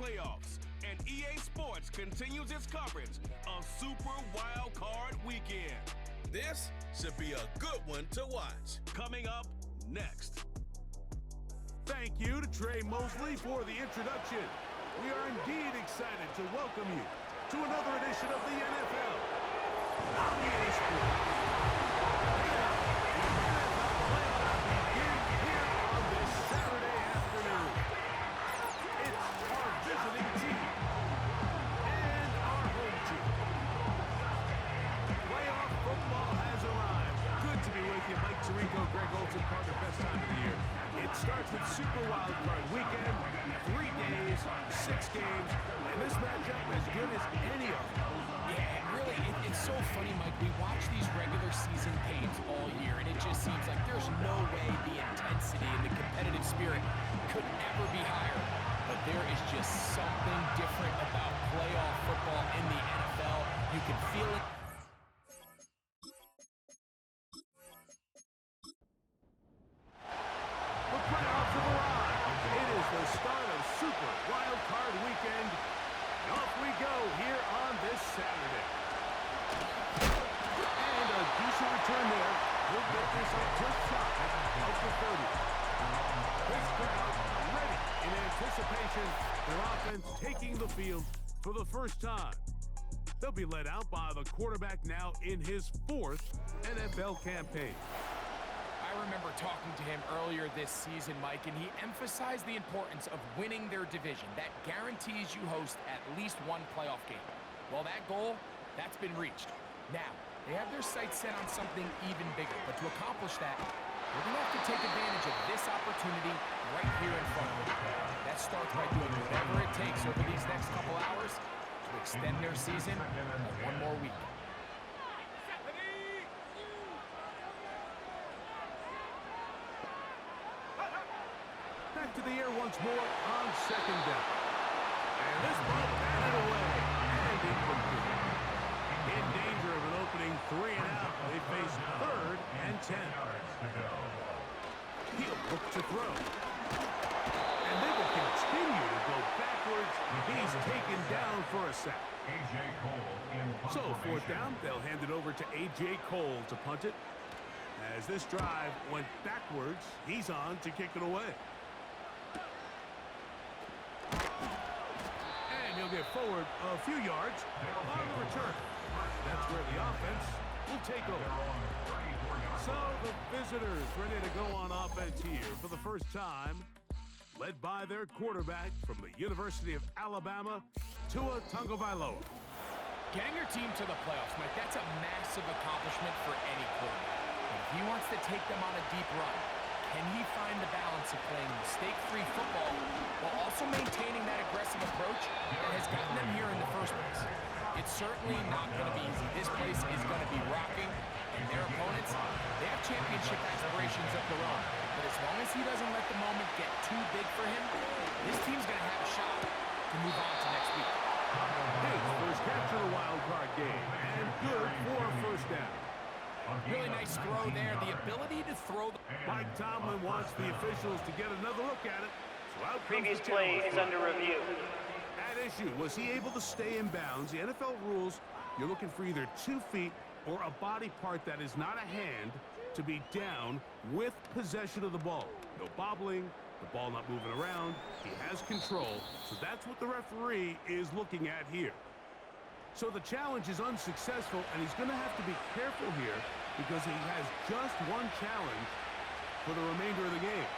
playoffs, and EA Sports continues its coverage of Super Wild Card Weekend. This should be a good one to watch. Coming up next. Thank you to Trey Mosley for the introduction. We are indeed excited to welcome you to another edition of the NFL on EA Sports. Starts with Super Wild Card Weekend, 3 days, 6 games, and this matchup as good as any of them. Yeah, and really, it's so funny, Mike. We watch these regular season games all year, and it just seems like there's no way the intensity and the competitive spirit could ever be higher. But there is just something different about playoff football in the NFL. You can feel it. Start of Super Wild Card Weekend. And off we go here on this Saturday. And a decent return there. He'll get this up just shy of the 30. This crowd ready in anticipation. Their offense taking the field for the first time. They'll be led out by the quarterback now in his 4th NFL campaign. I remember talking to him earlier this season, Mike, and he emphasized the importance of winning their division. That guarantees you host at least one playoff game. Well, that goal, that's been reached. Now, they have their sights set on something even bigger, but to accomplish that, they're going to have to take advantage of this opportunity right here in front of them. That starts by doing whatever it takes over these next couple hours to extend their season by one more week. To the air once more on 2nd down. And this ball batted away and incomplete. In danger of an opening 3 and out, they face 3rd and 10. He'll look to throw. And they will continue to go backwards. He's taken down for a sack. So 4th down, they'll hand it over to A.J. Cole to punt it. As this drive went backwards, he's on to kick it away. He'll get forward a few yards on the return. That's where the offense will take over. So the visitors ready to go on offense here for the first time, led by their quarterback from the University of Alabama, Tua Tagovailoa. Getting your team to the playoffs, Mike, that's a massive accomplishment for any quarterback. If he wants to take them on a deep run, can he find the balance of playing mistake-free football while also maintaining that aggressive approach that has gotten them here in the first place? It's certainly not going to be easy. This place is going to be rocking, and their opponents, they have championship aspirations of their own. But as long as he doesn't let the moment get too big for him, this team's going to have a shot to move on to next week. His first catch of the wild card game, and good for a first down. Really nice throw there. The ability to throw. Mike Tomlin wants the officials to get another look at it. So out previous play is under review. At issue, was he able to stay in bounds? The NFL rules, you're looking for either 2 feet or a body part that is not a hand to be down with possession of the ball. No bobbling, the ball not moving around. He has control, so that's what the referee is looking at here. So the challenge is unsuccessful, and he's going to have to be careful here because he has just one challenge for the remainder of the game.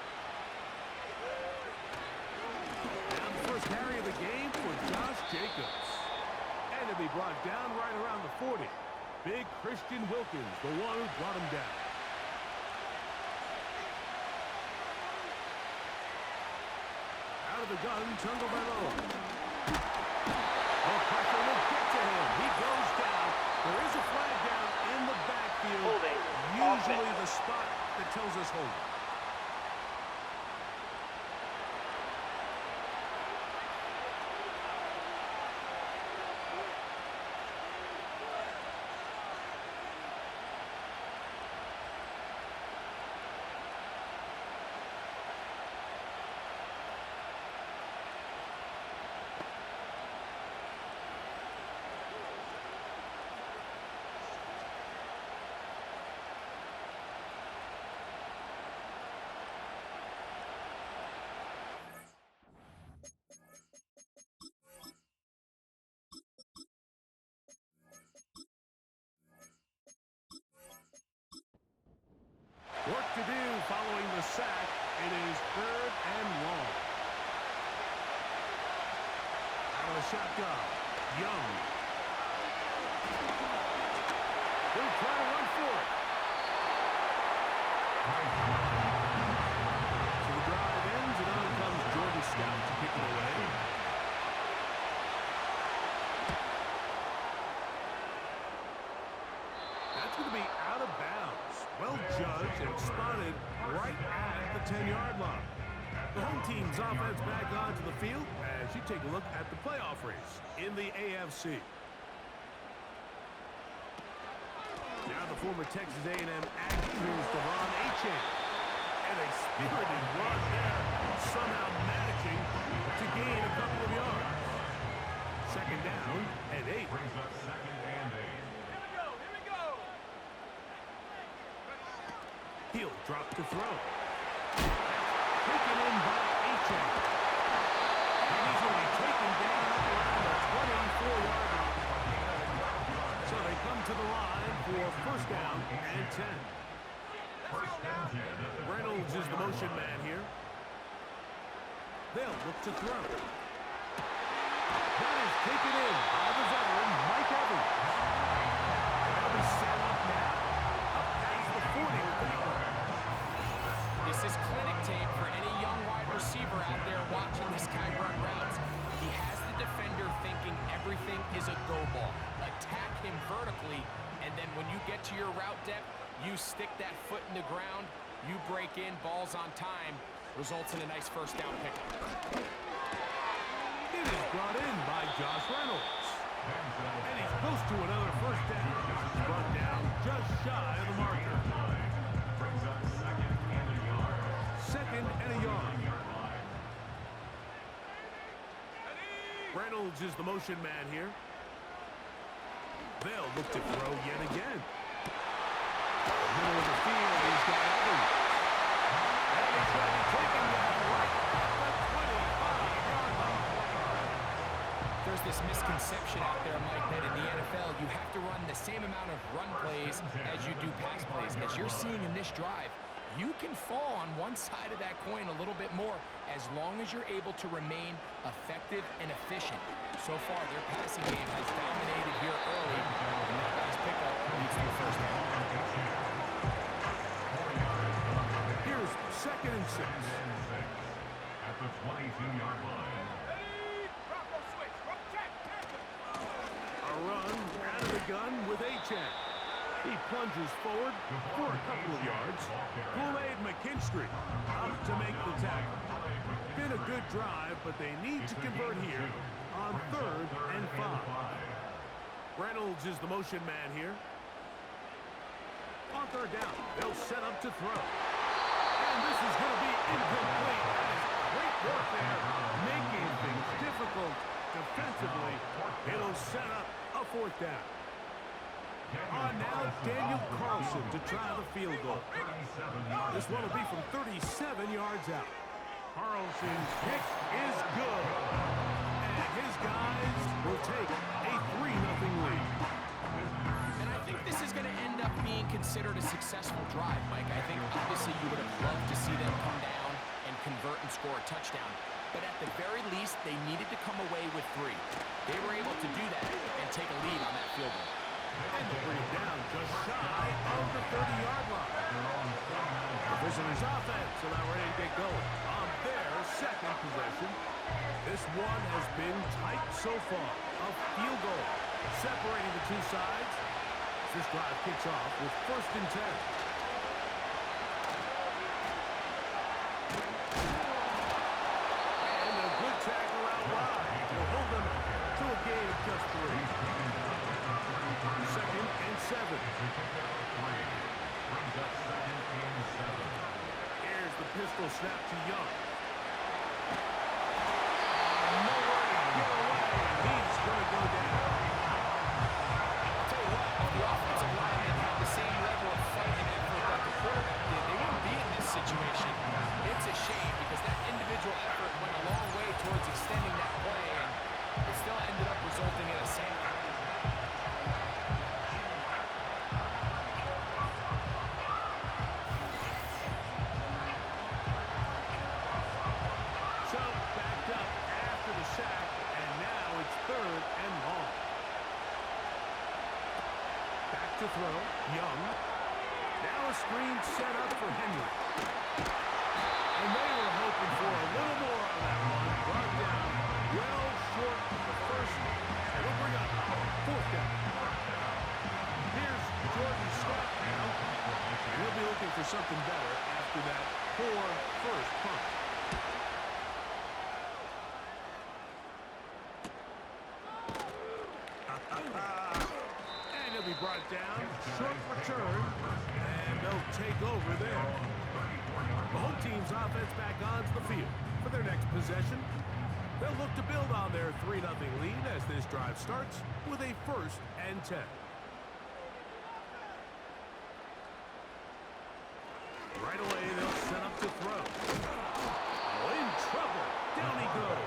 And the first carry of the game for Josh Jacobs. And he'll be brought down right around the 40. Big Christian Wilkins, the one who brought him down. Out of the gun, Tagovailoa. Pressure will get to him. He goes down. There is a flag down in the backfield. Holding. Usually the spot that tells us holding. a shotgun. Young. He'll try to run for it. So the drive ends, and on comes Jordan Stout to kick it away. That's going to be out of bounds. Well judged and spotted right at the 10-yard line. The home team's offense back onto the field as you take a look at the playoff race in the AFC. Now the former Texas A&M Aggie moves to Ron Achan. And a spirited run there, somehow managing to gain a couple of yards. Second down and 8. Brings up second and 8. Here we go. He'll drop to throw. Taken in by Achan. And he's going to be taken down up around the 24-yard line. So they come to the line for first down and 10. Reynolds is the motion man here. They'll look to throw. That is taken in by the veteran, Mike Evans. They'll be set up now. Up past the 40 with that one. This is clinic tape for any young wide receiver out there watching this guy run routes. He has the defender thinking everything is a go ball. Attack him vertically, and then when you get to your route depth, you stick that foot in the ground, you break in, balls on time, results in a nice first down pickup. It is brought in by Josh Reynolds. And he's close to another first down. He's brought down just shy of the marker. Brings up second and a yard. Second and a yard. Reynolds is the motion man here. They'll look to throw yet again. Middle of the field, he's got Evans. And he's going to be taken down right at the 25-yard line. There's this misconception out there, Mike, that in the NFL you have to run the same amount of run plays as you do pass plays. As you're seeing in this drive, you can fall on one side of that coin a little bit more as long as you're able to remain effective and efficient. So far, their passing game has dominated here early, and that last pickup leads to the first down. Here's second and 6. At the 22-yard line. A run out of the gun with Achan. He plunges forward for a couple of yards. Kool-Aid McKinstry up to make the tackle. Been a good drive, but they need to convert here on 3rd and 5. Reynolds is the motion man here. On 3rd down, they'll set up to throw. And this is going to be incomplete. That is great work there, making things difficult defensively. It'll set up a 4th down. On now, Daniel Carlson to try the field goal. This one will be from 37 yards out. Carlson's kick is good. And his guys will take a 3-0 lead. And I think this is going to end up being considered a successful drive, Mike. I think obviously you would have loved to see them come down and convert and score a touchdown. But at the very least, they needed to come away with 3. They were able to do that and take a lead on that field goal. And they'll bring it down just shy of the 30-yard line. The visitors' offense are now ready to get going on their second possession. This one has been tight so far. A field goal separating the two sides. This drive kicks off with 1st and 10. And a good tackle out wide will hold them to a gain of just 3. 2nd and 7. Here's the pistol snap to Young. Nowhere to get away. He's going to go down. I'll tell you what, if the offensive linemen had the same level of fight and effort that the quarterback did, they wouldn't be in this situation. It's a shame because that individual effort went a long way towards extending that play, and it still ended up resulting in a sack. to throw. Young. Now a screen set up for Henry. And they were hoping for a little more on that one. Brought down well short of the first. And it'll bring up fourth down. Here's Jordan Scott now. And he'll be looking for something better after that poor first punt. And he'll be brought down. Short return. And they'll take over there. The home team's offense back onto the field for their next possession. They'll look to build on their 3-0 lead as this drive starts with a 1st and 10. Right away, they'll set up to throw. Oh, in trouble. Down he goes.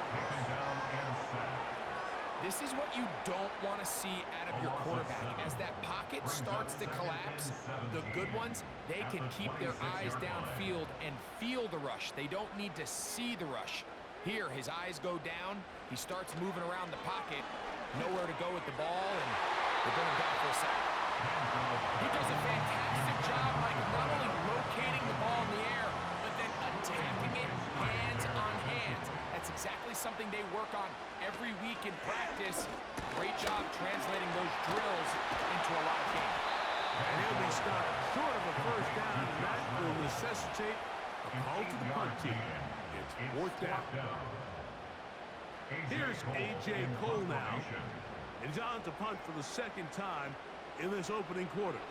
This is what you don't want to see out of your quarterback. As that pocket starts to collapse, the good ones, they can keep their eyes downfield and feel the rush. They don't need to see the rush. Here, his eyes go down. He starts moving around the pocket. Nowhere to go with the ball, and they're going to go for a sack. He does a fantastic job, like not only locating the ball in the air, but then attacking it hands on hands. That's exactly something they work on every week in practice. Great job translating those drills into a live game. And he'll be stopped short of a first down, and that will necessitate a call to the punt team. It's 4th down. Here's A.J. Cole now. He's on to punt for the 2nd time in this opening quarter.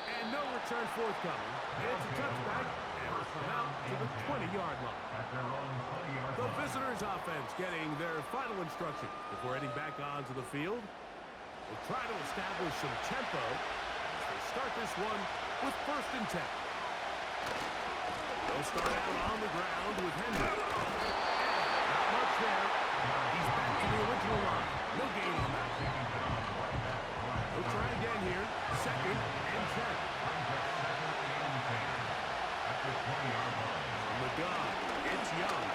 And no return forthcoming. It's a touchback, and will come out to the 20-yard line. The visitors' offense getting their final instruction before heading back onto the field. They'll try to establish some tempo as they start this one with 1st and 10. They'll start out on the ground with Henry. Not much there. He's back to the original line. No gain on that. They'll try again here. 2nd and 10. From the gun, it's Young.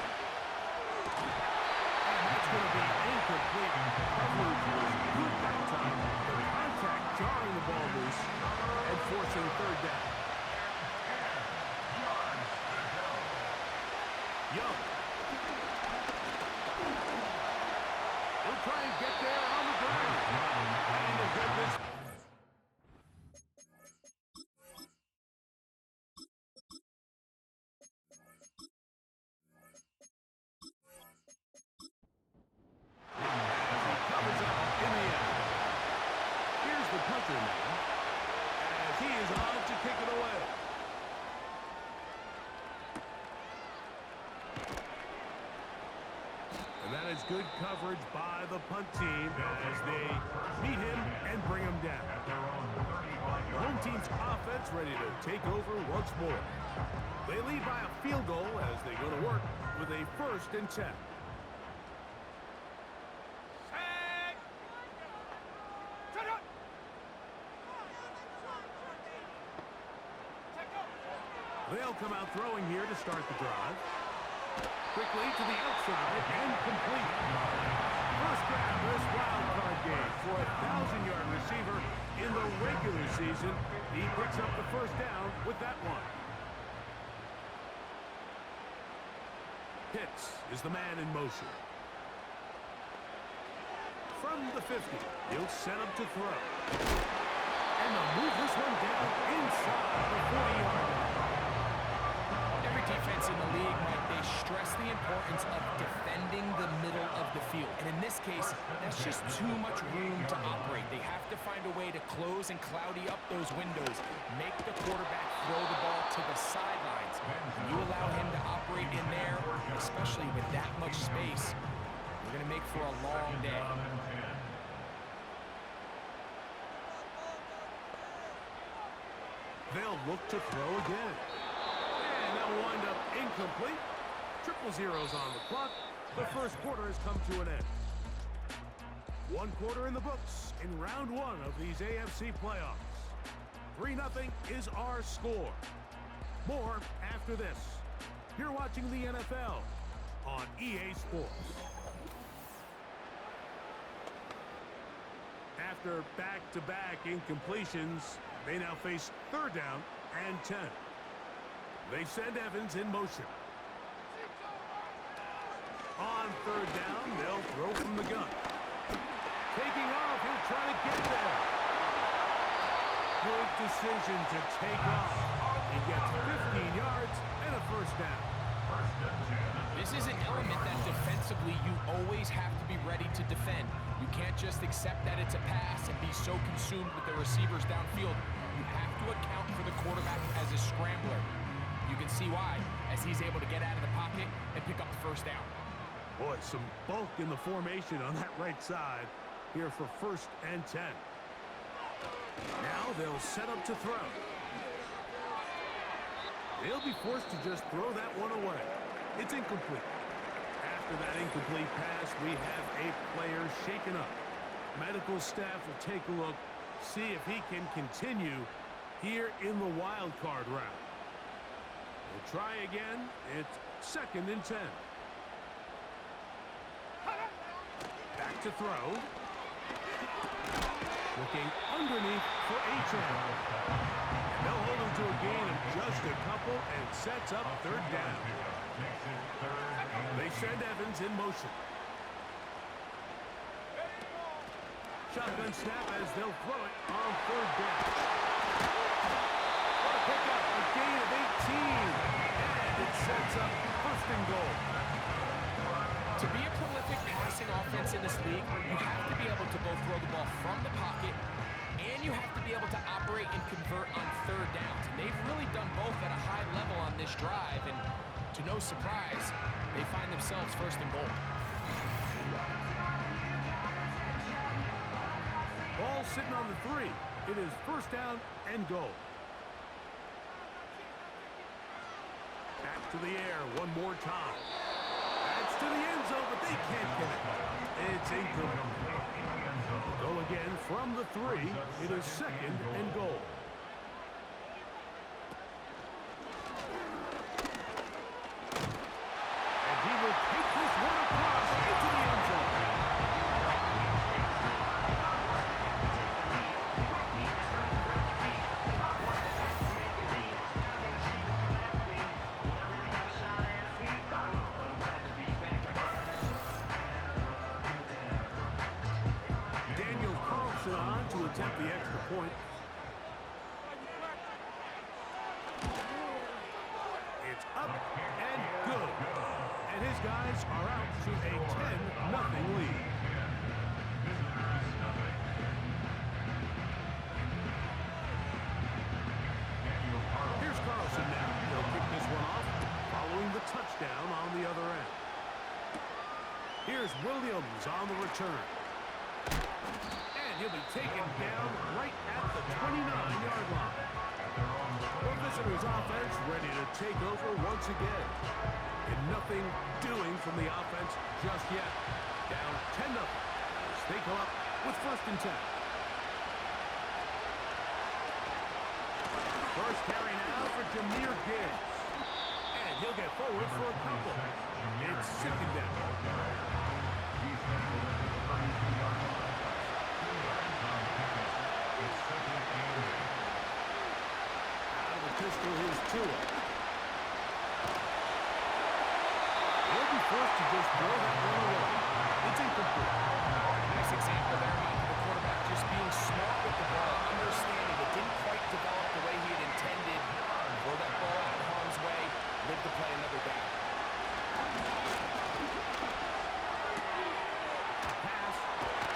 And that's going to be incomplete. Coverage was good that time. The contact jarring the ball loose and forcing 3rd down. Young. He'll try and get there on the ground. And he'll get this. As he covers up in the end. Here's the punter now. As he is on to kick it away. And that is good coverage by the punt team as they meet him and bring him down. The home team's offense ready to take over once more. They lead by a field goal as they go to work with a 1st and 10. They'll come out throwing here to start the drive. Quickly to the outside and complete. First grab this wild card game for a 1,000-yard receiver in the regular season. He picks up the 1st down with that one. Pitts is the man in motion. From the 50, he'll set up to throw. And they'll move this one down inside the 40-yard line. Every defense in the league, Mike, they stress the importance of defending the middle of the field. And in this case, that's just too much room to operate. They have to find a way to close and cloudy up those windows, make the quarterback throw the ball to the sidelines. When you allow him to operate in there, especially with that much space, you're going to make for a long day. They'll look to throw again. And they'll wind up incomplete. 0-0s on the clock. The first quarter has come to an end. 1 quarter in the books in round 1 of these AFC playoffs. 3-0 is our score. More after this. You're watching the NFL on EA Sports. After back-to-back incompletions, they now face 3rd down and 10. They send Evans in motion. On 3rd down, they'll throw from the gun. Taking off, he'll try to get there. Good decision to take off. He gets 15 yards and a 1st down. This is an element that defensively you always have to be ready to defend. You can't just accept that it's a pass and be so consumed with the receivers downfield. You have to account for the quarterback as a scrambler. You can see why, as he's able to get out of the pocket and pick up the 1st down. Boy, some bulk in the formation on that right side here for 1st and 10. Now they'll set up to throw. They'll be forced to just throw that one away. It's incomplete. After that incomplete pass, we have a player shaken up. Medical staff will take a look, see if he can continue here in the wild card round. We'll try again. It's 2nd and 10. Back to throw. Looking underneath for H.M. And they'll hold him to a gain of just a couple and sets up 3rd down. They send Evans in motion. Shotgun snap as they'll throw it on 3rd down. What a pickup, a gain of 18. And it sets up 1st and goal. To be a prolific passing offense in this league, you have to be able to both throw the ball from the pocket and you have to be able to operate and convert on 3rd downs. And they've really done both at a high level on this drive. And to no surprise, they find themselves 1st and goal. Ball sitting on the 3. It is 1st down and goal. Back to the air one more time. That's to the end zone, but they can't get it. It's incomplete. Go again from the 3. It is 2nd and goal. And he will take this one across into the end zone. On to attempt the extra point. It's up and good. And his guys are out to a 10-0 lead. Here's Carlson now. He'll kick this one off following the touchdown on the other end. Here's Williams on the return. He'll be taken down right at the 29-yard line. The visitors' offense ready to take over once again. And nothing doing from the offense just yet. Down 10-0 as they go up with 1st and 10. First carry now for Jahmyr Gibbs. And he'll get forward for a couple. It's 2nd down. Pistol his Tua. He'll be forced to just throw that one away. It's incomplete. Nice example there, Mike. The quarterback just being smart with the ball, understanding it didn't quite develop the way he had intended. Throw that ball out of harm's way, live to play another down. Pass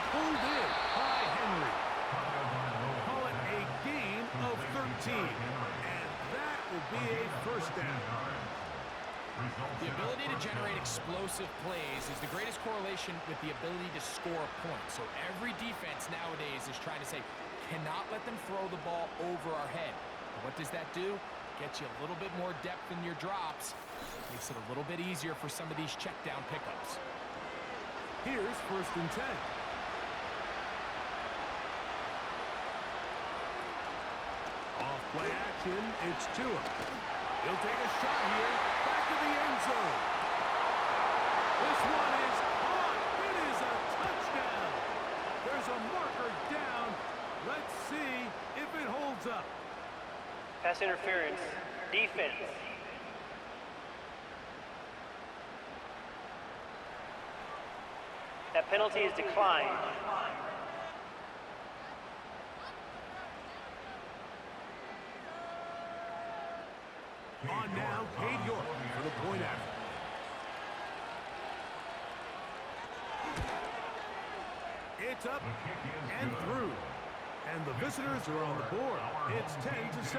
pulled in by Henry. Call it a gain of 13. Will be a 1st down. The ability to generate explosive plays is the greatest correlation with the ability to score a point. So every defense nowadays is trying to say, cannot let them throw the ball over our head. What does that do? Gets you a little bit more depth in your drops. Makes it a little bit easier for some of these check down pickups. Here's 1st and 10. Play action, it's Tua. He'll take a shot here, back to the end zone. This one is caught. It is a touchdown. There's a marker down. Pass interference. Defense. That penalty is declined. On now, Cade York for the point after. It's up and through. And the visitors are on the board. It's 10-7. Visitors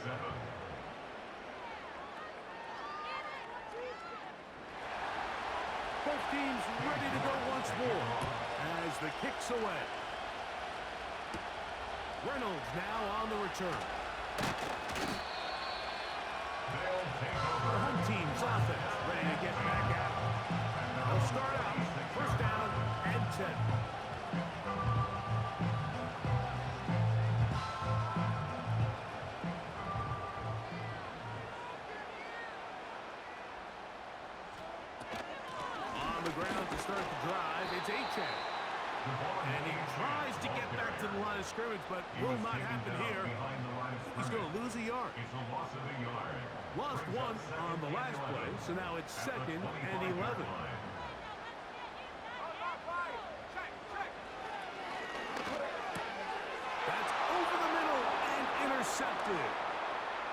7. Both teams ready to go once more as the kick's away. Reynolds now on the return. The home team's offense ready to get back at it. They'll start out first down and 10. On the ground to start the drive, it's Achan. And he tries to get back to the line of scrimmage, but will not happen here. He's going to lose a yard. It's a loss of a yard. Lost one on the last play, so now it's 2nd and 11. That's over the middle and intercepted.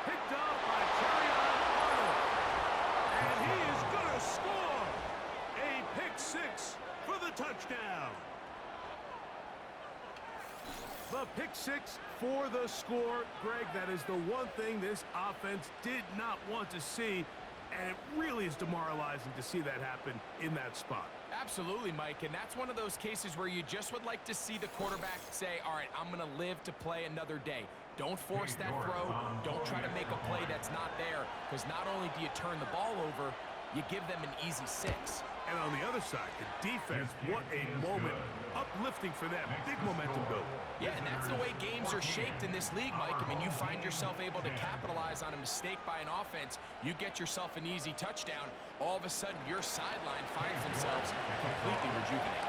Picked up by Arnold. And he is going to score. A pick six for the touchdown. The pick six for the score. Greg, that is the one thing this offense did not want to see, and it really is demoralizing to see that happen in that spot. Absolutely, Mike, and that's one of those cases where you just would like to see the quarterback say, all right, I'm going to live to play another day. Don't force that throw. Don't try to make a play that's not there, because not only do you turn the ball over, you give them an easy 6. And on the other side, the defense, what a moment. Uplifting for them. Big momentum build. Yeah, and that's the way games are shaped in this league, Mike. I mean, you find yourself able to capitalize on a mistake by an offense. You get yourself an easy touchdown. All of a sudden, your sideline finds themselves completely rejuvenated.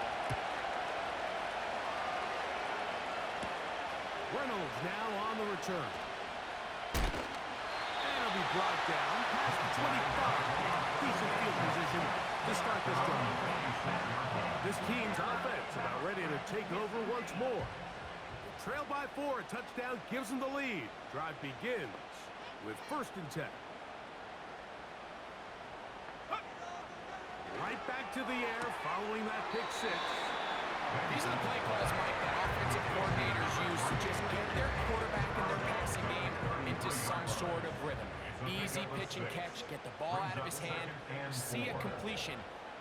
Reynolds now on the return. And he'll be brought down past the 25. Decent field position to start this drive. This team's offense about ready to take over once more. Trail by 4, a touchdown gives them the lead. Drive begins with 1st and 10. Right back to the air following that pick 6. These are the play calls, Mike, that offensive coordinators use to just get their quarterback and their passing game into some sort of rhythm. Easy pitch and catch, get the ball out of his hand, see a completion.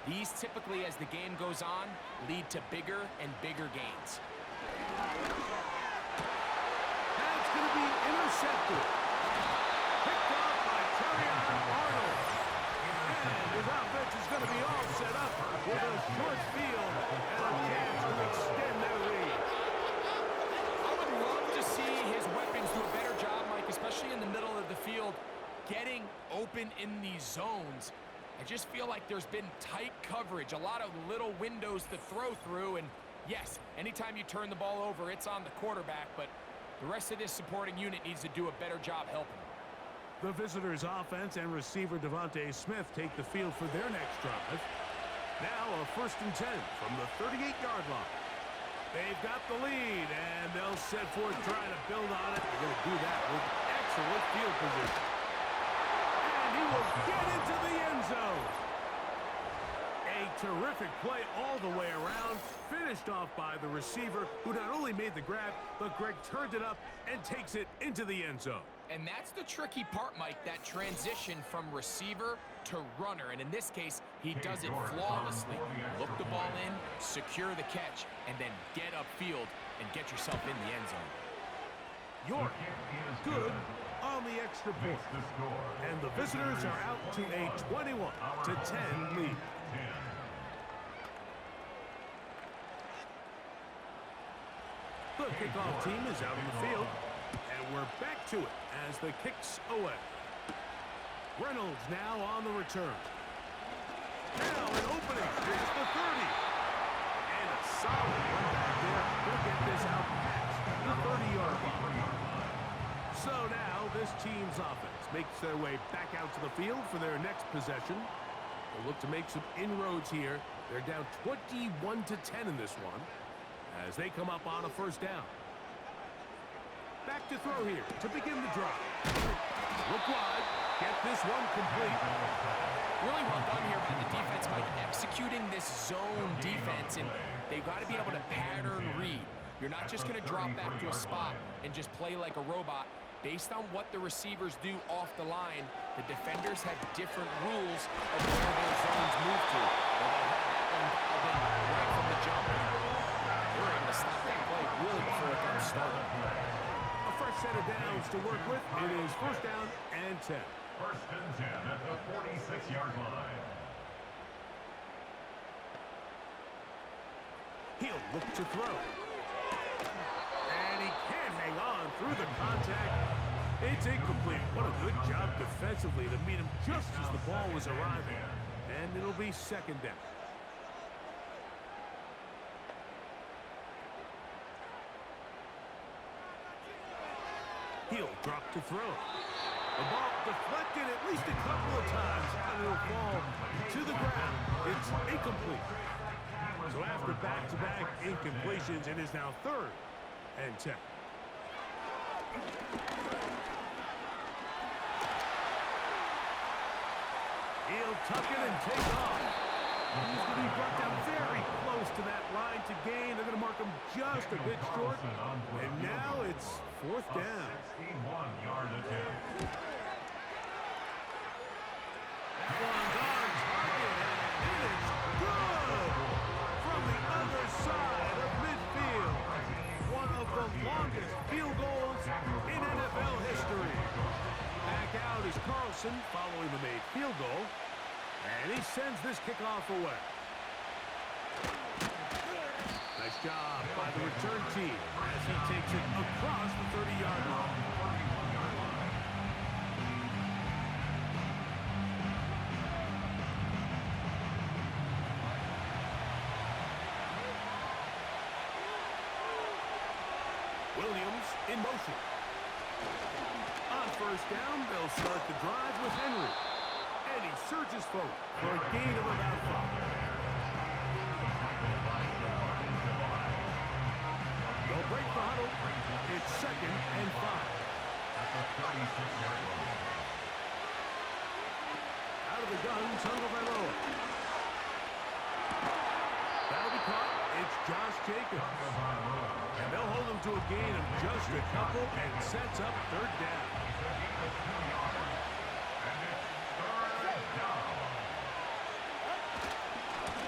These typically, as the game goes on, lead to bigger and bigger gains. That's going to be intercepted. Picked off by Arnold. And his offense is going to be all set up with a short field and a chance to extend their lead. I would love to see his weapons do a better job, Mike, especially in the middle of the field, getting open in these zones. I just feel like there's been tight coverage, a lot of little windows to throw through, and yes, anytime you turn the ball over, it's on the quarterback, but the rest of this supporting unit needs to do a better job helping. The visitors' offense and receiver Devontae Smith take the field for their next drive. Now a 1st and 10 from the 38-yard line. They've got the lead, and they'll set forth trying to build on it. They're going to do that with excellent field position. And he will get into the end zone. A terrific play all the way around, finished off by the receiver, who not only made the grab, but Greg turned it up and takes it into the end zone. And that's the tricky part, Mike, that transition from receiver to runner. And in this case, he does it flawlessly. Look the ball in, secure the catch, and then get upfield and get yourself in the end zone. York, good on the extra point. And the visitors are out to a 21-10 lead. The kickoff team is out on the field, and we're back to it as the kick's away. Reynolds now on the return. Now an opening. It's the 30. And a solid run back there. We'll get this out past the 30-yard line. So now this team's offense makes their way back out to the field for their next possession. They'll look to make some inroads here. They're down 21-10 in this one as they come up on a first down. Back to throw here to begin the drive. Look wide. Get this one complete. Really well done here by the defense, Mike, executing this zone defense, and they've got to be able to pattern read. You're not just going to drop back to a spot and just play like a robot. Based on what the receivers do off the line, the defenders have different rules of where their zones move to. Well, they have that one dialed in right from the jump. They're able to stop that play really before it got started. A fresh set of downs to work with. It is first down and 10. First and 10 at the 46-yard line. He'll look to throw. And he can't hang on through the contact. It's incomplete. What a good job defensively to meet him just as the ball was arriving. And it'll be second down. He'll drop to throw. The ball deflected at least a couple of times, and it'll fall to the ground. It's incomplete. So after back-to-back incompletions, it is now third and 10. He'll tuck it and take off. He's going to be brought down very close to that line to gain. They're going to mark him just a bit short. And now it's fourth down. 61-yard attempt. That one's on target, and it is good from the other side of midfield. One of the longest field goals in NFL history. Back out is Carlson following the made field goal. And he sends this kickoff away. Nice job by the return team as he takes it across the 30-yard line. Williams in motion. On first down, they'll start the drive with Henry. And he surges forward for a gain of about 5. They'll break the huddle. It's second and 5. Out of the gun, Tagovailoa. That'll be caught. It's Josh Jacobs. And they'll hold him to a gain of just a couple and sets up third down.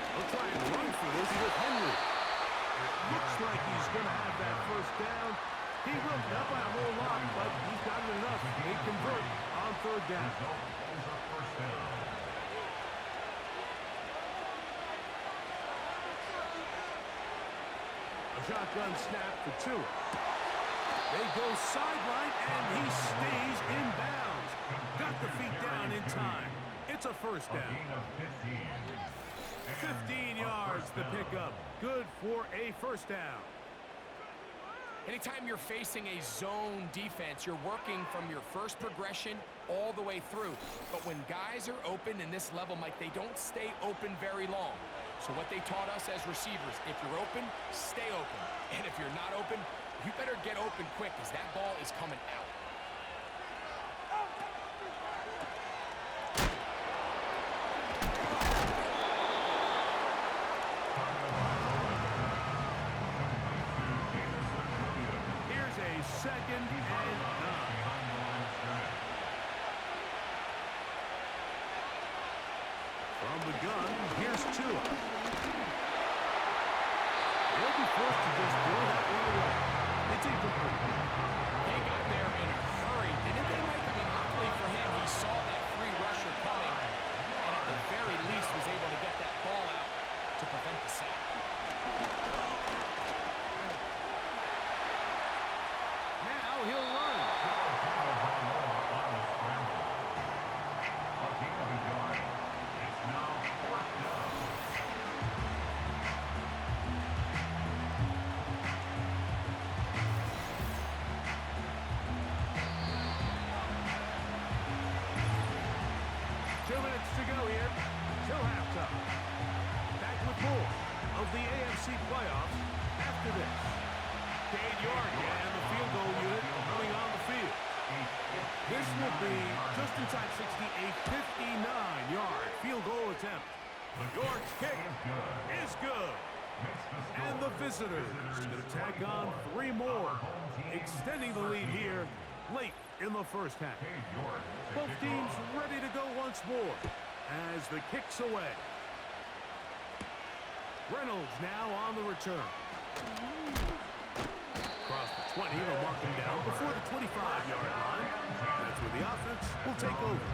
They'll try and run for this with Henry. It looks like he's going to have that first down. He will not by a whole lot, but he's got it enough. They convert on third down. A shotgun snap for two. They go sideline, and he stays in bounds. Got the feet down in time. It's a first down. 15 yards the pickup. Good for a first down. Anytime you're facing a zone defense, you're working from your first progression all the way through. But when guys are open in this level, Mike, they don't stay open very long. So what they taught us as receivers, if you're open, stay open. And if you're not open, you better get open quick because that ball is coming out. Here's a second and 9. From the gun, here's Tua. They'll be forced to just throw that one away. It's incomplete. They got there in a hurry. Didn't they, Mike? I mean, luckily for him, he saw that free rusher coming, and at the very least was able to get that ball out to prevent the sack. Now he'll run. 2 minutes to go here till halftime. Back with more of the AFC playoffs after this. Cade York and the field goal unit coming on the field. This will be just inside 60, a 59-yard field goal attempt. York's kick is good. And the visitors going to tack on 3 more, extending the lead here late in the first half. Both teams ready to go once more as the kick's away. Reynolds now on the return. Across the 20, they'll mark him down before the 25-yard line. That's where the offense will take over.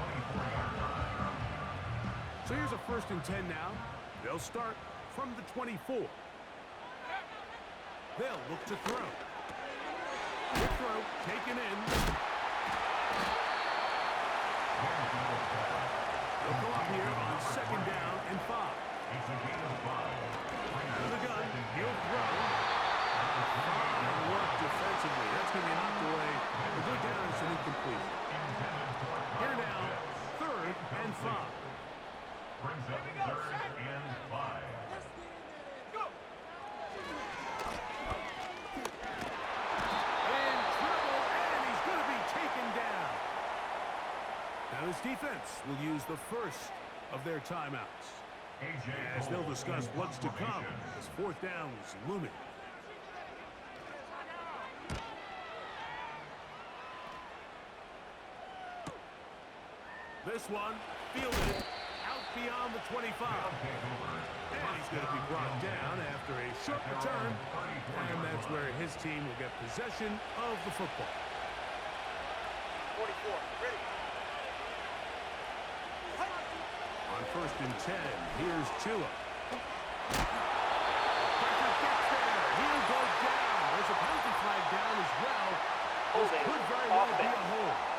So here's a 1st and 10 now. They'll start from the 24. They'll look to throw. The throw taken in. They'll go up here on 2nd down and 5. Out of the gun, he'll throw. Fine work defensively. That's going to be knocked away. A good down and some incomplete. Here now, 3rd and 5. Brings up 3rd and 5. In trouble, and he's going to be taken down. Now this defense will use the first of their timeouts, as they'll discuss what's to come as 4th down is looming. This one fielded out beyond the 25. And he's going to be brought down after a short return. And that's where his team will get possession of the football. 44, ready. On 1st and 10, here's Tua. Pressure gets there. He'll go down. There's a penalty flag down as well. This could very well be a hold.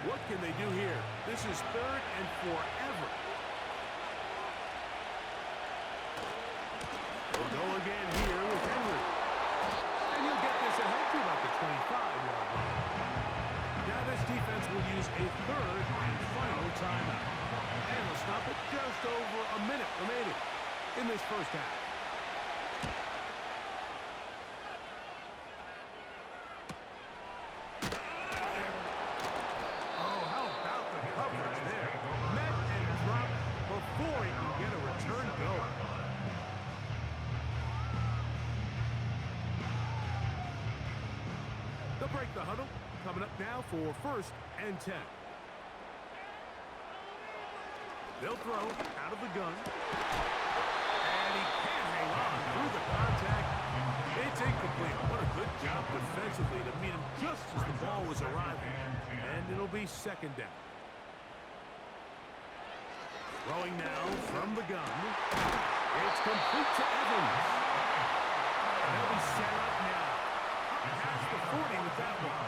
What can they do here? This is 3rd and forever. We'll go again here with Henry. And he'll get this ahead to about the 25-yard line. Now this defense will use a 3rd and final timeout. And they'll stop it just over a minute remaining in this first half. Before he can get a return going. They'll break the huddle. Coming up now for 1st and 10. They'll throw out of the gun. And he can't hang on through the contact. It's incomplete. What a good job defensively to meet him just as the ball was arriving. And it'll be 2nd down. Throwing now from the gun. It's complete to Evans. And he'll be set up now. Past the 40 with that one.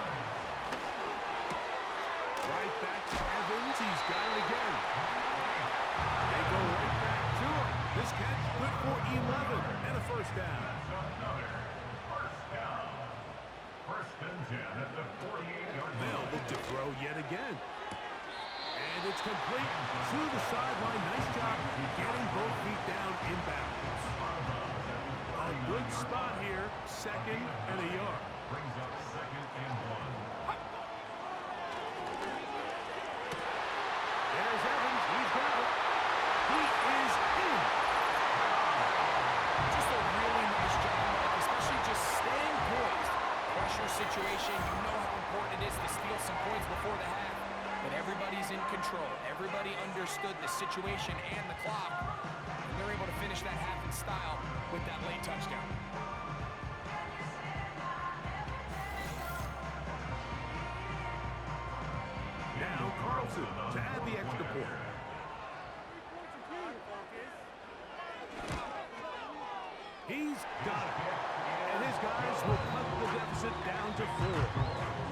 Right back to Evans. He's got it again. They go right back to him. This catch good for 11 and a 1st down. Another 1st down. 1st and 10 at the 48-yard line. They'll look to throw yet again. And it's complete to the sideline. Nice job getting both feet down in bounds. A good spot here. 2nd and a yard. Brings up 2nd and 1. There's Evans. He's got it. He is in. Just a really nice job, Mike, especially just staying poised. Pressure situation, you know how important it is to steal some points before the half. But everybody's in control. Everybody understood the situation and the clock. And they're able to finish that half in style with that late touchdown. Now Carlson to add the extra point. He's got it. And his guys will cut the deficit down to 4.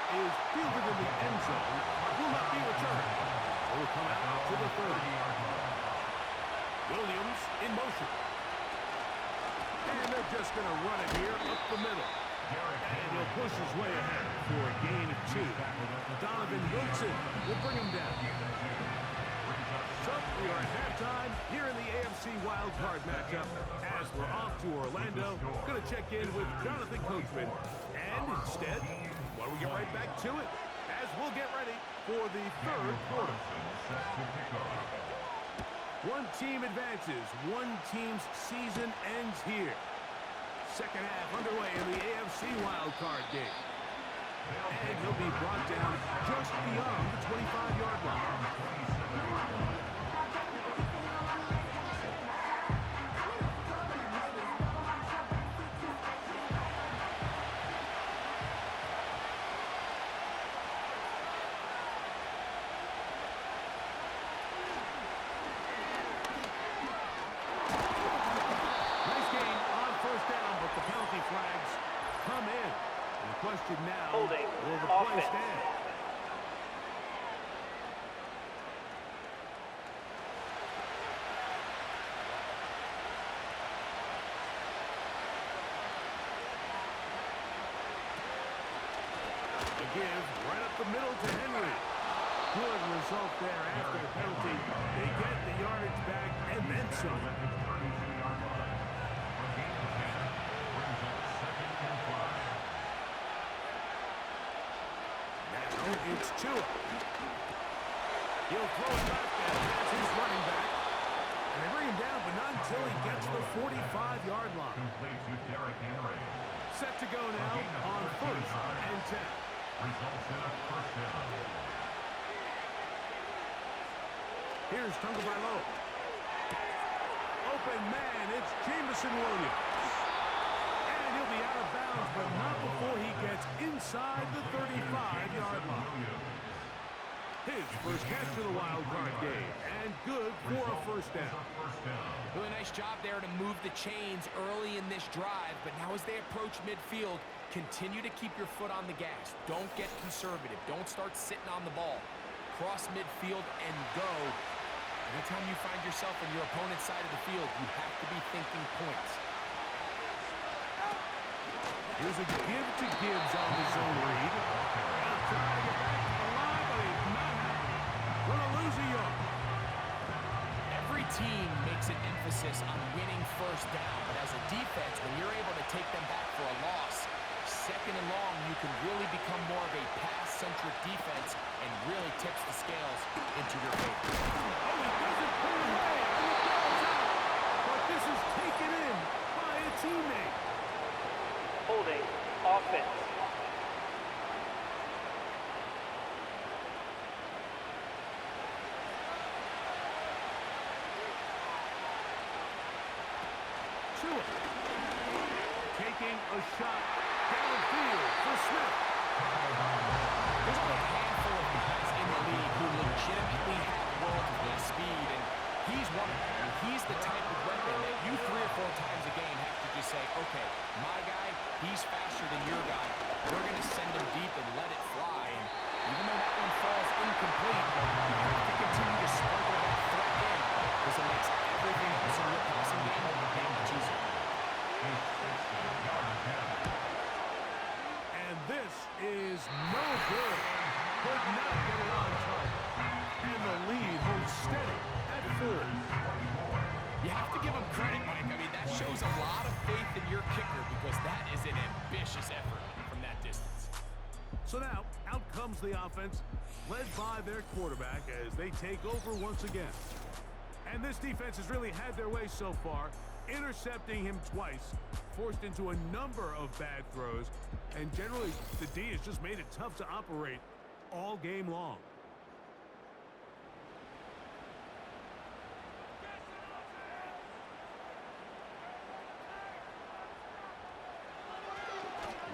is fielded in the end zone. Will not be returned. It will come out to the 30. Williams in motion. And they're just going to run it here up the middle. And he'll push his way ahead for a gain of 2. Donovan Wilson will bring him down. So we are at halftime here in the AFC wildcard matchup. As we're off to Orlando, going to check in with Jonathan Coachman. And instead, why don't we get right back to it as we'll get ready for the third quarter. One team advances. One team's season ends here. Second half underway in the AFC wildcard game. And he'll be brought down just beyond the 25-yard line. Question now, holding, will the offense. play stand? A give right up the middle to Henry. Good result there after the penalty. They get the yardage back and then some. It's Tua. He'll throw it back there. That's his running back. And they bring him down, but not until he gets to the 45-yard line. Set to go now on 1st and 10. Here's Tagovailoa. Open man, it's Jameson Williams. And he'll be out of bounds, but not before he gets inside the 35-yard line. His first catch of the wild card game, and good for a first down. Really nice job there to move the chains early in this drive, but now as they approach midfield, continue to keep your foot on the gas. Don't get conservative. Don't start sitting on the ball. Cross midfield and go. Anytime you find yourself on your opponent's side of the field, you have to be thinking points. Here's a give to Gibbs on the zone read. And trying to get back to the line, but he's not happening. Gonna lose a yard. Every team makes an emphasis on winning first down, but as a defense, when you're able to take them back for a loss, second and long, you can really become more of a pass-centric defense and really tips the scales into your favor. Oh, he doesn't pull away, and it goes out. But this is taken in by a teammate. Holding, offense. Tua taking a shot downfield for Smith. There's only a handful of guys in the league who legitimately have world-class speed, and he's one of them. He's the type of weapon that you 3 or 4 times a game have to just say, okay, my guy, he's faster than your guy. We're going to send him deep and let it fly. And even though that one falls incomplete, you have to continue to sprinkle that threat in because it makes everything else in your passing game that much easier. And this is no good. Could not get it on target. And the lead holds steady at 4. You have to give him credit, Mike. I mean, that shows a lot of faith in your kicker because that is an ambitious effort from that distance. So now, out comes the offense, led by their quarterback as they take over once again. And this defense has really had their way so far, intercepting him twice, forced into a number of bad throws, and generally the D has just made it tough to operate all game long.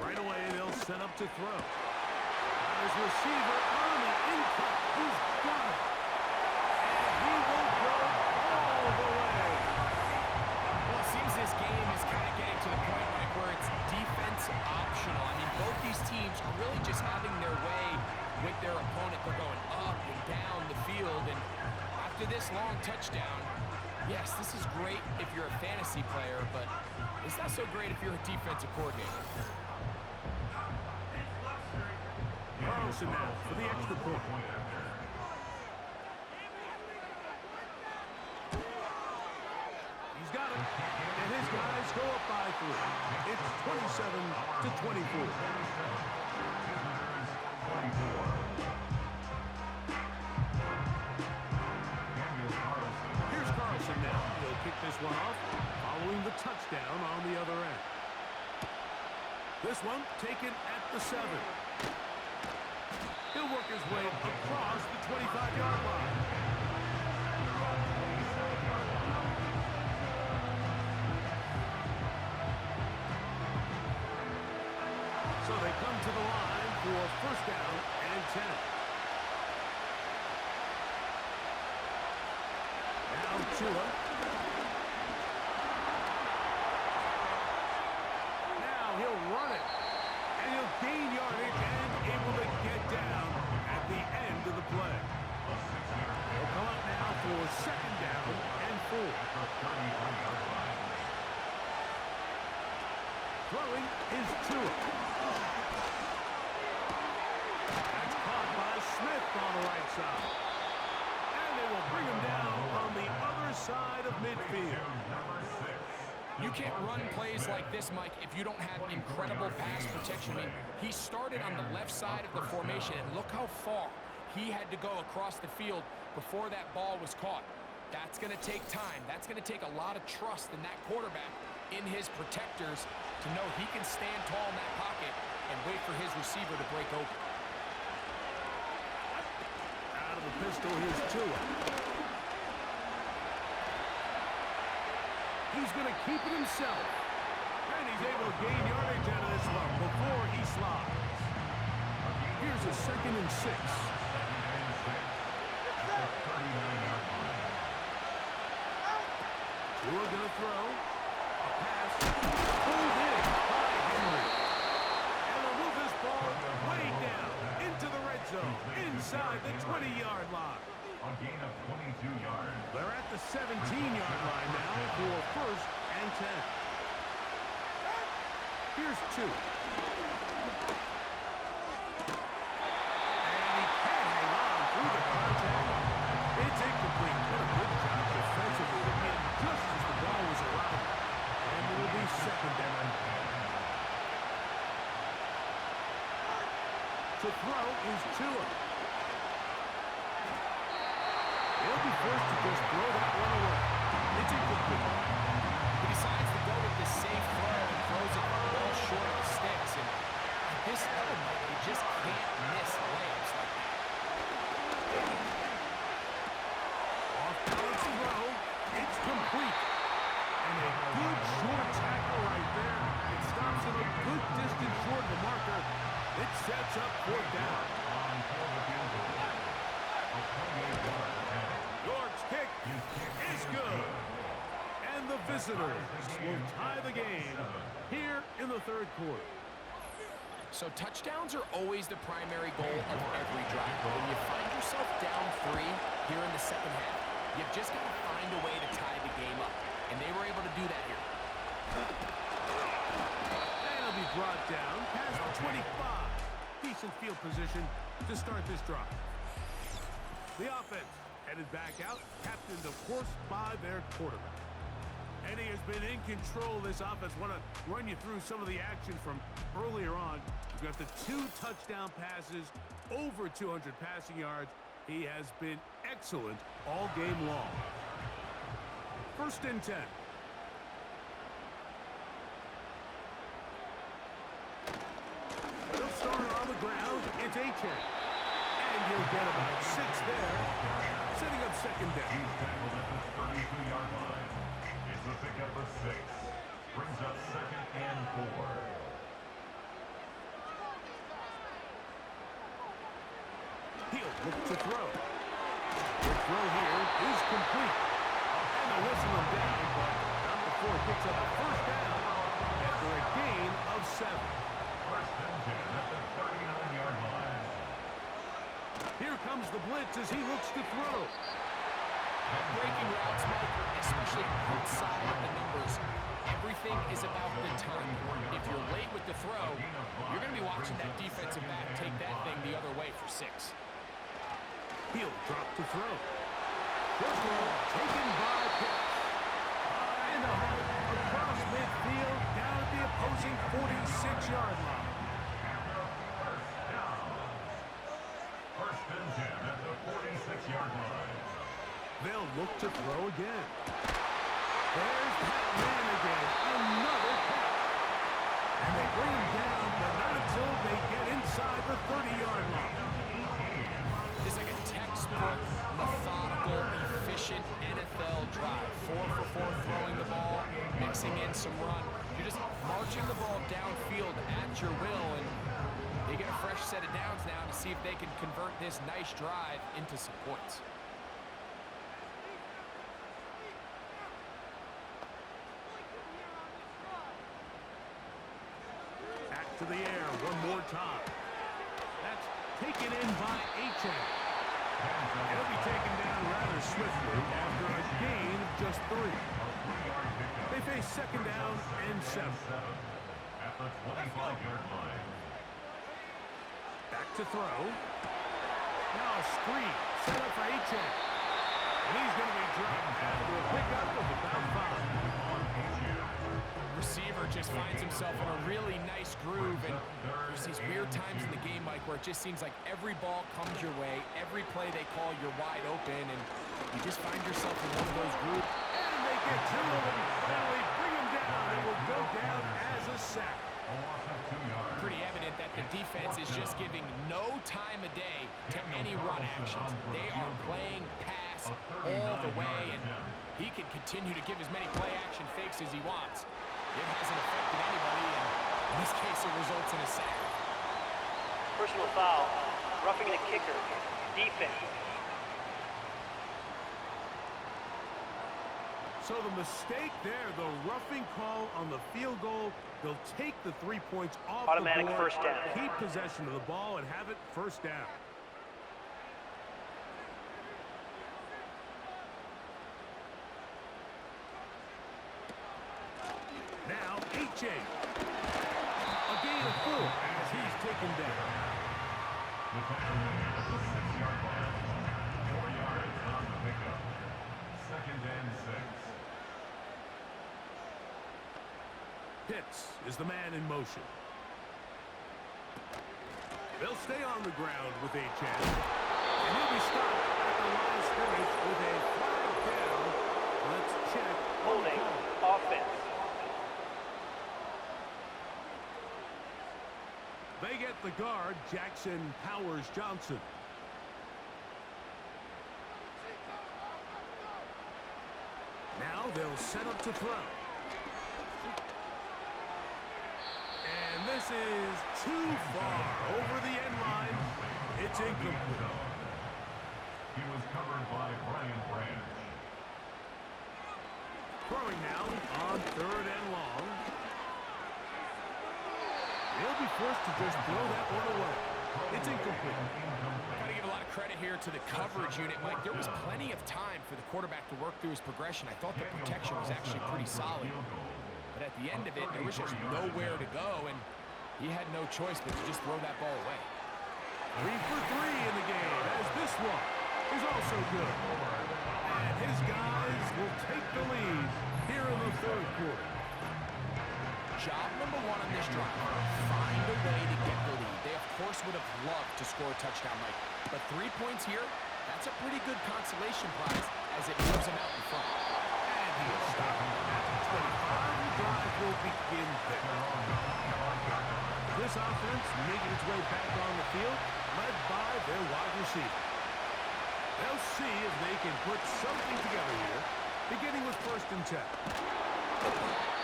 Right away, they'll set up to throw. His receiver on the in-cut. He's got it. And he will go all the way. Well, it seems this game is kind of getting to the point, Mike, where it's defense optional. I mean, both these teams are really just having their way with their opponent. They're going up and down the field, and after this long touchdown, yes, this is great if you're a fantasy player, but it's not so great if you're a defensive coordinator. Carlson now for the extra point. He's got it, and his guys go up by 3. It's 27-24. Here's Carlson now. He'll kick this one off, following the touchdown on the other end. This one taken at the 7. He'll work his way across the 25-yard line. So they come to the line for first down and 10. Now Tua. Now he'll run it. And he'll gain yardage and able to get down at the end of the play. They'll come up now for second down and 4. Throwing is Tua. That's caught by Smith on the right side. And they will bring him down on the other side of midfield. You can't run plays like this, Mike, if you don't have incredible pass protection. I mean, he started on the left side of the formation, and look how far he had to go across the field before that ball was caught. That's going to take time. That's going to take a lot of trust in that quarterback, in his protectors, to know he can stand tall in that pocket and wait for his receiver to break open. Out of the pistol, here's Tua. He's going to keep it himself. And he's able to gain yardage out of this one before he slides. Here's a 2nd and 6. Tua going to throw. A pass. Pulled in by Henry. And they'll move this ball way down into the red zone, inside the 20-yard line. A gain of 22 yards. They're at the 17-yard line now for first and 10. Here's 2. And he can't hang on through the contact. It's incomplete. What a good job defensively to get just as the ball was arriving. And it will be second down. To throw is Tua. He'll be forced to just throw that one away. It's incomplete. He decides to go with the safe throw and throws it well short of the sticks. And at this level, Mike, he just can't miss layups like that. Off-balance throw. It's complete. And a good short tackle right there. It stops him a good distance short of the marker. It sets up fourth down. York's kick is good. And the visitors will tie the game here in the third quarter. So touchdowns are always the primary goal of every drive. But when you find yourself down 3 here in the second half, you've just got to find a way to tie the game up. And they were able to do that here. And he'll be brought down past the 25. Decent field position to start this drive. The offense headed back out, captained, of course, by their quarterback. And he has been in control of this offense. Want to run you through some of the action from earlier on. We've got the 2 touchdown passes, over 200 passing yards. He has been excellent all game long. First and 10. They'll start on the ground. It's Achane. And he'll get about 6 there, setting up second down. He's tackled at the 32-yard line. It's a pickup of 6. Brings up second and 4. He'll look to throw. The throw here is complete. And they'll whistle him down, but not before he picks up a first down after a gain of 7. First and 10 at the 39-yard line. comes the blitz as he looks to throw. Breaking routes, Mike, especially outside of the numbers. Everything is about the time. If you're late with the throw, you're going to be watching that defensive back take that thing the other way for 6. He'll drop to throw. First ball taken by Pitts. In the hole, across midfield, down at the opposing 46-yard line. First and 10 at the 46-yard line. They'll look to throw again. There's that man again. Another catch. And they bring him down, but not until they get inside the 30-yard line. It's like a textbook, methodical, efficient NFL drive. 4 for 4 throwing the ball, mixing in some run. You're just marching the ball downfield at your will, and they get a fresh set of downs now to see if they can convert this nice drive into some points. Back to the air one more time. That's taken in by H.A. He'll be taken down rather swiftly after a gain of just 3. They face second down and 7. At the 25-yard line. Back to throw. Now a screen set up for H.A. And he's going to be dropped after a pickup of about 5. Receiver just finds himself in a really nice groove, and there's these weird times in the game, Mike, where it just seems like every ball comes your way, every play they call, you're wide open, and you just find yourself in one of those groups. And they get to him and finally bring him down. It will go down as a sack. Pretty evident that the defense is just giving no time of day to any run actions. They are playing pass all the way, and he can continue to give as many play action fakes as he wants. It hasn't affected anybody, and in this case, it results in a sack. Personal foul. Roughing the kicker. Defense. So the mistake there, the roughing call on the field goal, they'll take the 3 points off Automatic the board, first down. keep possession of the ball, and have it first down. Now, H.A. A gain of 4 as he's taken down. The tackle at the 6-yard line. 4 yards on the pickup. Second and 6. Pitts is the man in motion. They'll stay on the ground with H.A. And he'll be stopped at the line of scrimmage with a flag down. Let's check. Holding. Offense. They get the guard, Jackson Powers Johnson. Now they'll set up to throw. And this is too far over the end line. It's incomplete. He was covered by Brian Branch. Throwing now on 3rd and long. He'll be forced to just throw that one away. It's incomplete. Got to give a lot of credit here to the coverage unit, Mike. There was plenty of time for the quarterback to work through his progression. I thought the protection was actually pretty solid. But at the end of it, there was just nowhere to go, and he had no choice but to just throw that ball away. 3 for 3 in the game, as this one is also good. And his guys will take the lead here in the 3rd quarter. Job number 1 on this drive, find a way to get the lead. They, of course, would have loved to score a touchdown, Mike. But 3 points here, that's a pretty good consolation prize as it moves them out in front. And he'll stop at the 25. The drive will begin there. This offense making its way back on the field, led by their wide receiver. They'll see if they can put something together here, beginning with 1st and 10.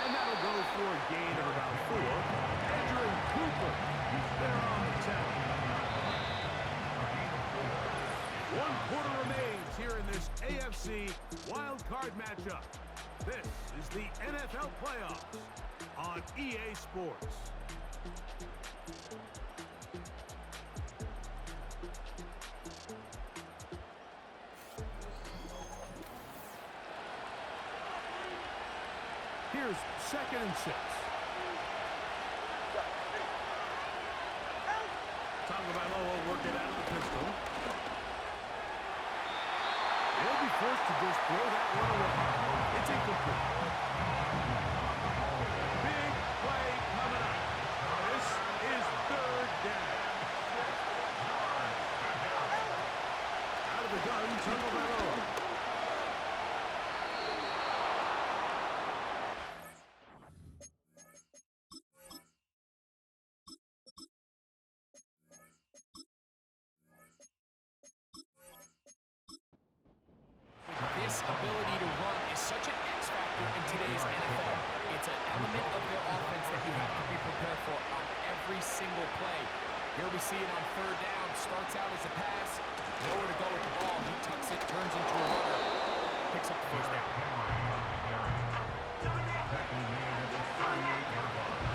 And that'll go for a gain of about 4. Andrew Cooper, they're on the tackle. 1 quarter remains here in this AFC wildcard matchup. This is the NFL playoffs on EA Sports. Here's 2nd and 6. Tagovailoa working out of the pistol. He'll be forced to just throw that one away. It's incomplete. Big play coming up. This is 3rd down. Out of the gun, Tagovailoa. This ability to run is such an X factor in today's NFL. It's an element of their offense that you have to be prepared for on every single play. Here we see it on 3rd down. Starts out as a pass. Nowhere to go with the ball. He tucks it, turns into a runner. Picks up the 1st down.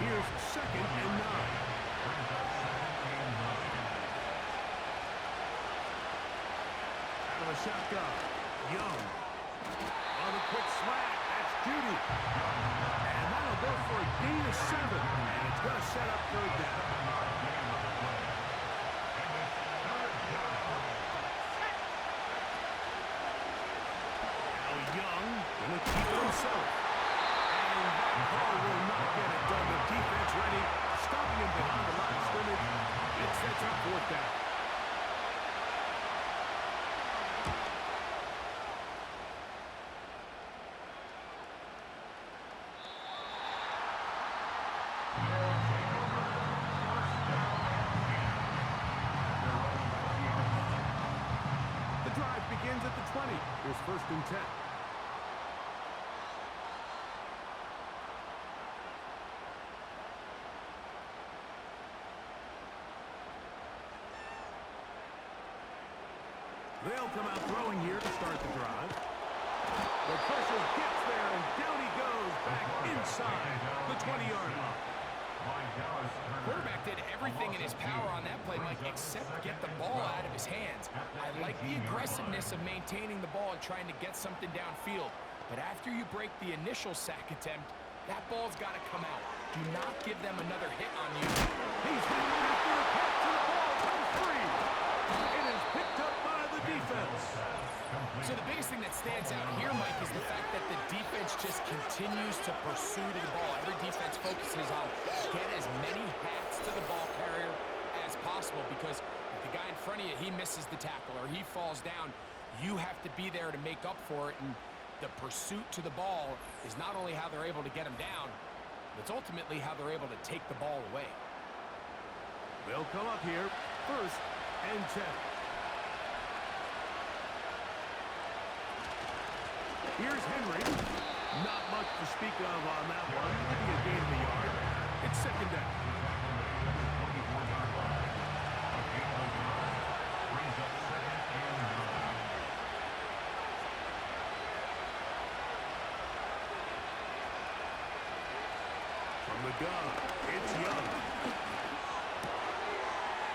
Here's 2nd and 9. Out of a shotgun. Young. On a quick slant. That's Judy. And that'll go for a gain of 7. And it's going to set up 3rd down. Now Young going to keep it himself. And that ball will not get it done. The defense ready. Stopping him behind the line of scrimmage. It sets up 4th down. Begins at the 20. Here's 1st and 10. They'll come out throwing here to start the drive. The pressure gets there, and down he goes back inside the 20-yard line. Quarterback did everything in his power on that play, Mike, except get the ball out of his hands. I like the aggressiveness of maintaining the ball and trying to get something downfield. But after you break the initial sack attempt, that ball's got to come out. Do not give them another hit on you. He's hanging after the catch, and the ball comes free. It is picked up by the defense. So the biggest thing that stands out here, Mike, is the fact that the defense just continues to pursue the ball. Every defense focuses on get as many hats to the ball carrier as possible, because if the guy in front of you, he misses the tackle or he falls down, you have to be there to make up for it. And the pursuit to the ball is not only how they're able to get him down, but it's ultimately how they're able to take the ball away. They'll come up here, 1st and 10. Here's Henry. Not much to speak of on that one. Maybe a gain of a yard. It's 2nd down. From the gun, it's Young.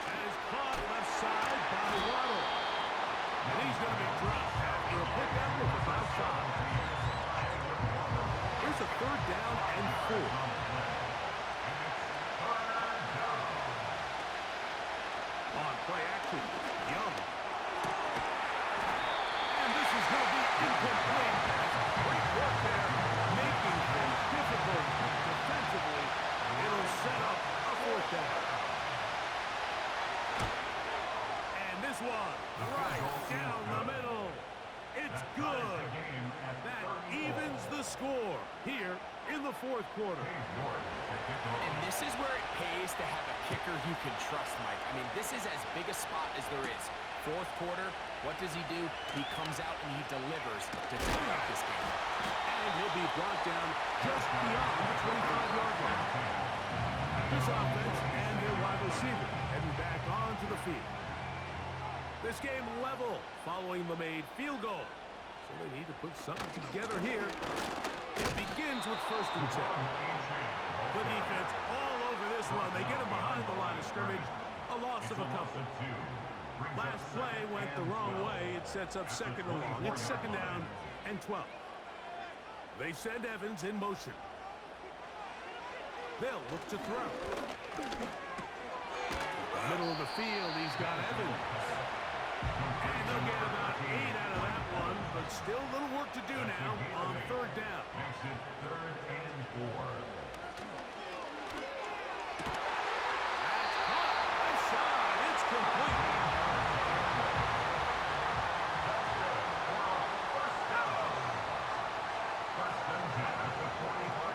And is caught left side by Waddle. And he's going to be dropped after a pickup of about 5. Here's a 3rd down and 4. On play action, Young. And this is going to be incomplete. Great work there, making things difficult defensively. It'll set up a 4th down. And this one, right down the middle. It's good. That evens the score here in the 4th quarter. And this is where it pays to have a kicker you can trust, Mike. I mean, this is as big a spot as there is. 4th quarter, what does he do? He comes out and he delivers to tie up this game. And he'll be brought down just beyond the 25-yard line. This offense and their wide receiver heading back onto the field. This game level following the made field goal. So they need to put something together here. It begins with 1st and 10. The defense all over this one. They get him behind the line of scrimmage. A loss of a couple. Last play went the wrong way. It sets up 2nd and long. It's 2nd down and 12. They send Evans in motion. They'll look to throw. The middle of the field, he's got Evans. And they'll get about 8 out of that one, but still a little work to do now on third down. Makes it 3rd and 4. That's caught. Nice shot. It's complete.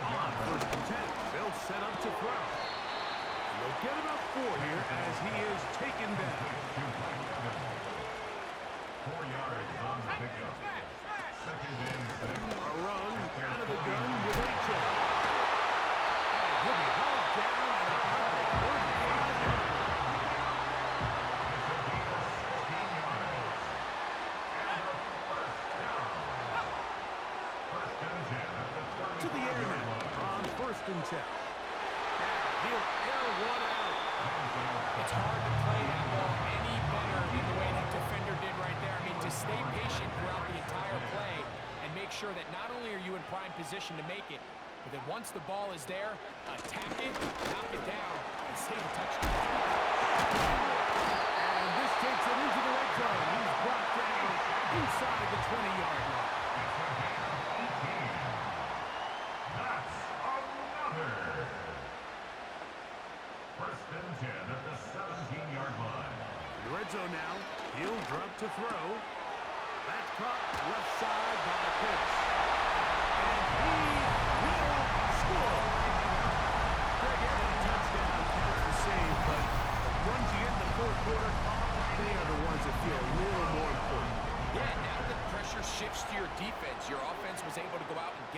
On 1st and 10, they'll set up to throw. And they'll get about 4 here as he is taken down. 4 yards on the pickup. 2nd and 6. A run out of the gun with H. And he'll be hauled down at about the 35-yard line. To the air now on 1st and 10. And he'll air one out. It's hard to play that ball any better than the way that defender did right there. I mean, to stay patient throughout the entire play and make sure that not only are you in prime position to make it, but that once the ball is there, attack it, knock it down, and save a touchdown. And this takes it into the red zone. He's brought down inside the 20-yard line. That's another. 1st and 10 at the 17-yard line. The red zone now. He'll drop to throw. That's caught left side by Pitts. And he will score. Greg, every touchdown counts the same, but the ones you get in the 4th quarter, they are the ones that feel a little more important. Yeah, now that pressure shifts to your defense, your offense was able to go out and get